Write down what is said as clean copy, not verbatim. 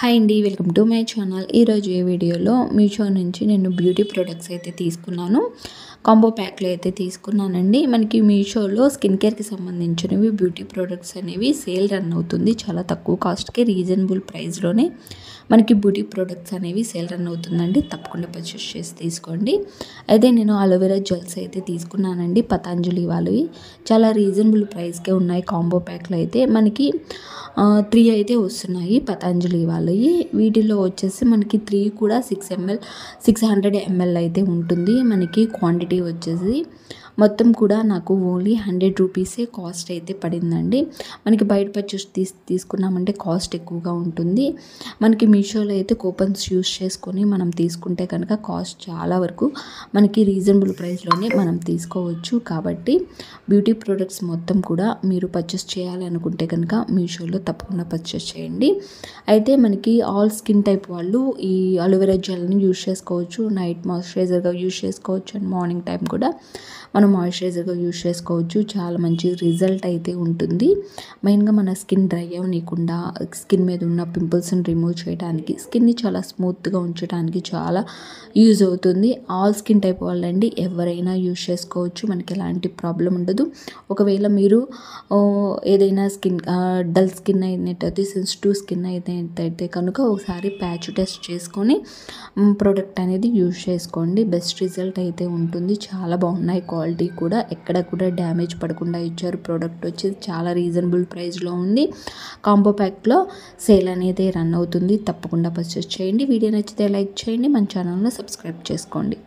Hi అండి, welcome to my channel. ఈరోజు ఈ వీడియోలో మీషో నుంచి నేను బ్యూటీ ప్రొడక్ట్స్ అయితే తీసుకున్నాను. కాంబో ప్యాక్లో అయితే తీసుకున్నానండి. మనకి మీషోలో స్కిన్ కేర్కి సంబంధించినవి బ్యూటీ ప్రొడక్ట్స్ అనేవి సేల్ రన్ అవుతుంది. చాలా తక్కువ కాస్ట్కి రీజనబుల్ ప్రైస్లోనే మనకి బ్యూటీ ప్రొడక్ట్స్ అనేవి సేల్ రన్ అవుతుందండి. తప్పకుండా పర్చేస్ చేసి తీసుకోండి. అయితే నేను అలోవెరా జెల్స్ అయితే తీసుకున్నానండి, పతాంజలి వాళ్ళవి. చాలా రీజనబుల్ ప్రైస్కే ఉన్నాయి. కాంబో ప్యాక్లో అయితే మనకి 3 అయితే వస్తున్నాయి పతాంజలి వాళ్ళవి. వీటిలో వచ్చేసి మనకి 3 కూడా 600 ml అయితే ఉంటుంది. మనకి క్వాంటిటీ వచ్చేసి మొత్తం కూడా నాకు ఓన్లీ 100 రూపీసే కాస్ట్ అయితే పడిందండి. మనకి బయట పర్చేస్ తీసుకున్నామంటే కాస్ట్ ఎక్కువగా ఉంటుంది. మనకి మీషోలో అయితే కూపన్స్ యూస్ చేసుకొని మనం తీసుకుంటే కనుక కాస్ట్ చాలా వరకు మనకి రీజనబుల్ ప్రైస్లోనే మనం తీసుకోవచ్చు. కాబట్టి బ్యూటీ ప్రొడక్ట్స్ మొత్తం కూడా మీరు పర్చేస్ చేయాలనుకుంటే కనుక మీషోలో తప్పకుండా పర్చేస్ చేయండి. అయితే మనకి ఆల్ స్కిన్ టైప్ వాళ్ళు ఈ అలోవెరా జెల్ని యూస్ చేసుకోవచ్చు. నైట్ మాయిశ్చరైజర్గా యూస్ చేసుకోవచ్చు అండ్ మార్నింగ్ టైం కూడా మనం మాయిశ్చరైజర్గా యూస్ చేసుకోవచ్చు. చాలా మంచి రిజల్ట్ అయితే ఉంటుంది. మెయిన్గా మన స్కిన్ డ్రై అవ్వకుండా, స్కిన్ మీద ఉన్న పింపుల్స్ని రిమూవ్ చేయడానికి, స్కిన్ని చాలా స్మూత్గా ఉంచడానికి చాలా యూజ్ అవుతుంది. ఆల్ స్కిన్ టైప్ వాళ్ళండి ఎవరైనా యూస్ చేసుకోవచ్చు. మనకి ఎలాంటి ప్రాబ్లం ఉండదు. ఒకవేళ మీరు ఏదైనా స్కిన్ డల్ స్కిన్ అయినట్టయితే, సెన్సిటివ్ స్కిన్ అయితే కనుక ఒకసారి ప్యాచ్ టెస్ట్ చేసుకొని ప్రోడక్ట్ అనేది యూజ్ చేసుకోండి. బెస్ట్ రిజల్ట్ అయితే ఉంటుంది. చాలా బాగున్నాయి. క్వాలిటీ కూడా ఎక్కడ కూడా డ్యామేజ్ పడకుండా ఇచ్చారు. ప్రోడక్ట్ వచ్చి చాలా రీజనబుల్ ప్రైస్లో ఉంది. కాంబో ప్యాక్లో సేల్ అనేది రన్ అవుతుంది. తప్పకుండా పర్చేస్ చేయండి. వీడియో నచ్చితే లైక్ చేయండి. మన ఛానల్ని సబ్స్క్రైబ్ చేసుకోండి.